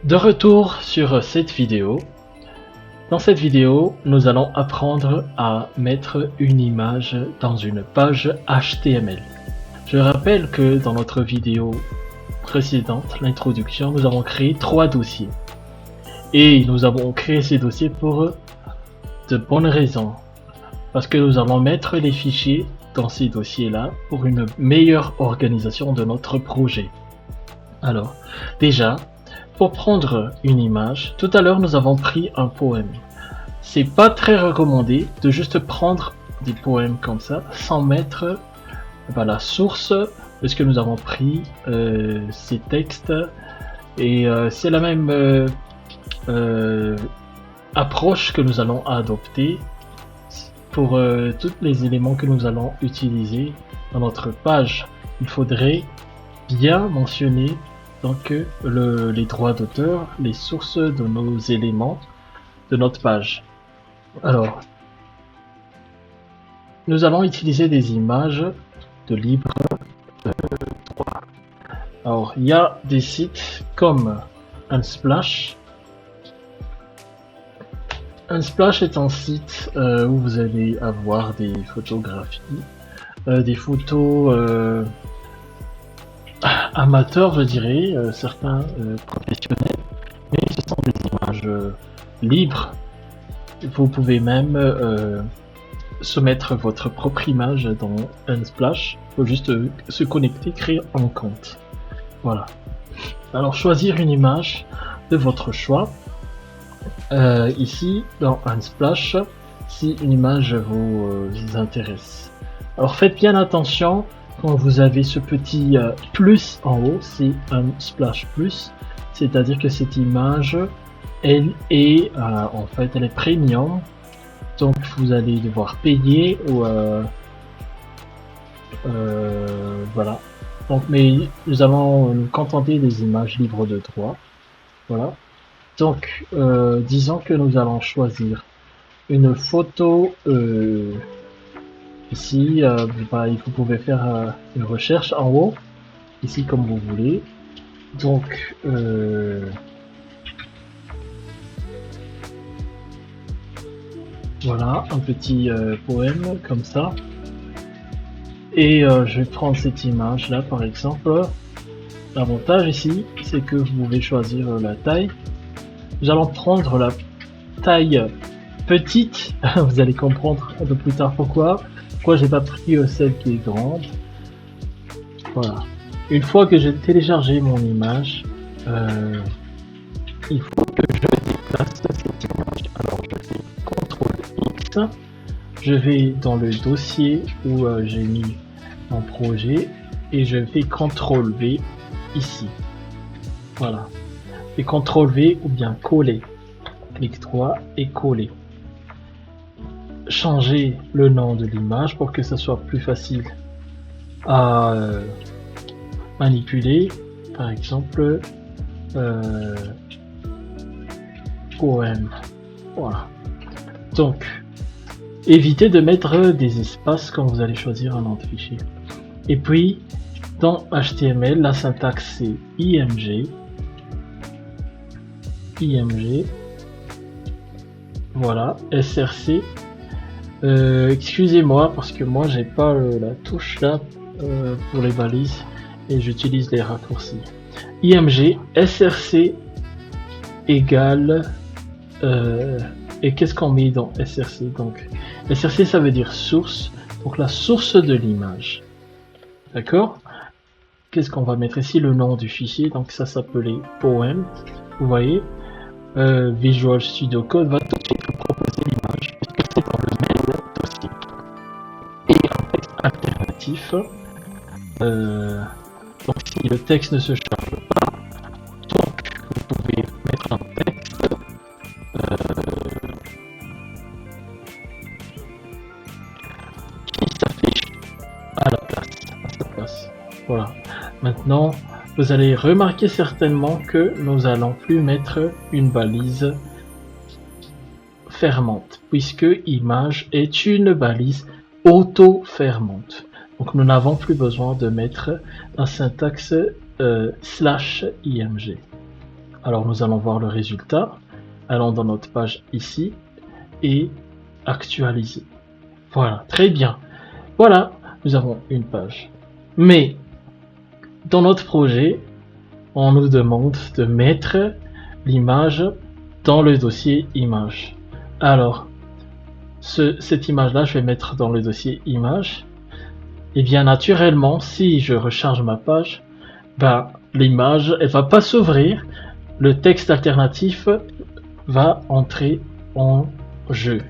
De retour sur cette vidéo. Dans cette vidéo, nous allons apprendre à mettre une image dans une page HTML. Je rappelle que dans notre vidéo précédente, l'introduction, nous avons créé 3 dossiers. Et nous avons créé ces dossiers pour de bonnes raisons. Parce que nous allons mettre les fichiers dans ces dossiers-là pour une meilleure organisation de notre projet. Alors, déjà, pour prendre une image, tout à l'heure nous avons pris un poème. C'est pas très recommandé de juste prendre des poèmes comme ça sans mettre la source de ce que nous avons pris, ces textes, et c'est la même approche que nous allons adopter pour tous les éléments que nous allons utiliser dans notre page. Il faudrait bien mentionner donc les droits d'auteur, les sources de nos éléments de notre page. Alors, nous allons utiliser des images de libre droit. Alors, il y a des sites comme Unsplash. Unsplash est un site où vous allez avoir des photographies, des photos amateurs, je dirais, certains professionnels, mais ce sont des images libres. Vous pouvez même soumettre votre propre image dans Unsplash. Il faut juste se connecter, créer un compte. Voilà. Alors, choisir une image de votre choix. Ici, dans Unsplash, si une image vous intéresse. Alors, faites bien attention. Quand vous avez ce petit plus en haut, c'est un splash plus, c'est-à-dire que cette image, elle est en fait, elle est premium, donc vous allez devoir payer ou voilà. Donc, mais nous allons nous contenter des images libres de droit, voilà. Donc, disons que nous allons choisir une photo. Ici, vous pouvez faire une recherche en haut, ici comme vous voulez. Donc, voilà, un petit poème comme ça. Et je vais prendre cette image là par exemple. L'avantage ici, c'est que vous pouvez choisir la taille. Nous allons prendre la taille petite, vous allez comprendre un peu plus tard pourquoi j'ai pas pris celle qui est grande. Voilà. Une fois que j'ai téléchargé mon image, il faut que je déplace cette image. Alors je fais CTRL X, je vais dans le dossier où j'ai mis mon projet et je fais CTRL V ici. Voilà. Et CTRL V ou bien coller. Clic droit et coller. Changer le nom de l'image pour que ça soit plus facile à manipuler. Par exemple, poème. Voilà. Donc, évitez de mettre des espaces quand vous allez choisir un nom de fichier. Et puis, dans HTML, la syntaxe c'est IMG. Voilà, SRC. Excusez-moi parce que moi j'ai pas la touche là pour les balises et j'utilise les raccourcis. IMG SRC égale et qu'est-ce qu'on met dans SRC? Donc SRC ça veut dire source, donc la source de l'image. D'accord? Qu'est-ce qu'on va mettre ici? Le nom du fichier, donc ça s'appelait poem. Vous voyez, Visual Studio Code va tout de suite vous proposer l'image puisque c'est dans le même dossier. Et un texte alternatif. Donc si le texte ne se charge pas, donc vous pouvez mettre un texte qui s'affiche à sa place. Voilà. Maintenant, vous allez remarquer certainement que nous allons plus mettre une balise fermante, puisque image est une balise auto-fermante. Donc nous n'avons plus besoin de mettre la syntaxe /img. Alors nous allons voir le résultat. Allons dans notre page ici et actualiser. Voilà, très bien. Voilà, nous avons une page. Mais dans notre projet, on nous demande de mettre l'image dans le dossier image. Alors, cette image-là, je vais mettre dans le dossier image. Et bien naturellement, si je recharge ma page, ben, l'image, elle va pas s'ouvrir. Le texte alternatif va entrer en jeu.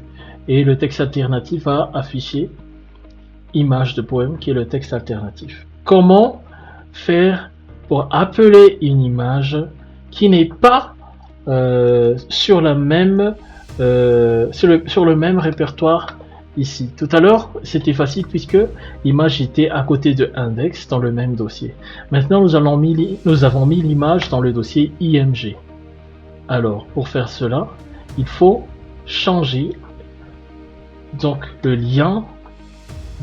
Et le texte alternatif va afficher image de poème qui est le texte alternatif. Comment faire pour appeler une image qui n'est pas sur le même répertoire ici. Tout à l'heure, c'était facile puisque l'image était à côté de index dans le même dossier. Maintenant, nous avons mis l'image dans le dossier img. Alors, pour faire cela, il faut changer donc le lien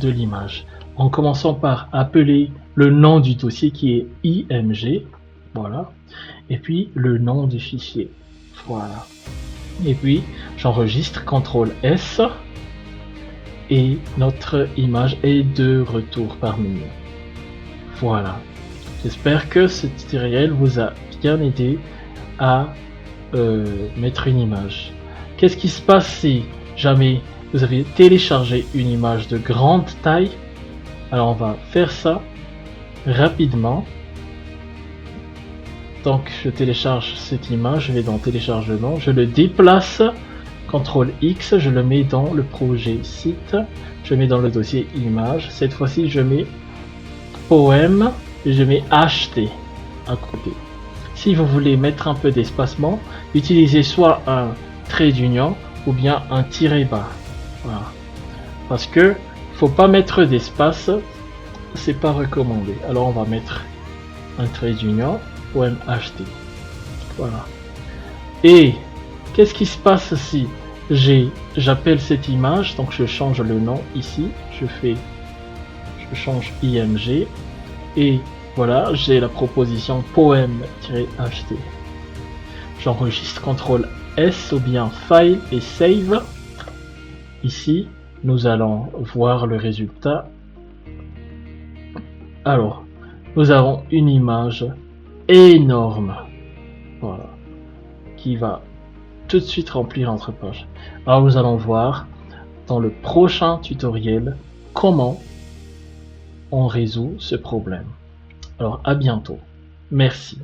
de l'image en commençant par appeler le nom du dossier qui est img, voilà, et puis le nom du fichier, voilà, et puis j'enregistre CTRL S et notre image est de retour parmi nous. Voilà, j'espère que ce tutoriel vous a bien aidé à mettre une image. Qu'est-ce qui se passe si jamais vous avez téléchargé une image de grande taille? Alors on va faire ça rapidement. Donc je télécharge cette image, je vais dans téléchargement, je le déplace, CTRL X, je le mets dans le projet site, je mets dans le dossier image. Cette fois-ci je mets poème et je mets HT à côté. Si vous voulez mettre un peu d'espacement, utilisez soit un trait d'union ou bien un tiret bas. Voilà. Parce que faut pas mettre d'espace, c'est pas recommandé. Alors on va mettre un trait d'union, poème HT. Voilà. Et qu'est-ce qui se passe si j'appelle cette image, donc je change le nom ici, je change img et voilà, j'ai la proposition poème-ht. J'enregistre CTRL S ou bien File et Save. Ici, nous allons voir le résultat. Alors, nous avons une image énorme, voilà, qui va tout de suite remplir notre page. Alors, nous allons voir dans le prochain tutoriel comment on résout ce problème. Alors, à bientôt. Merci.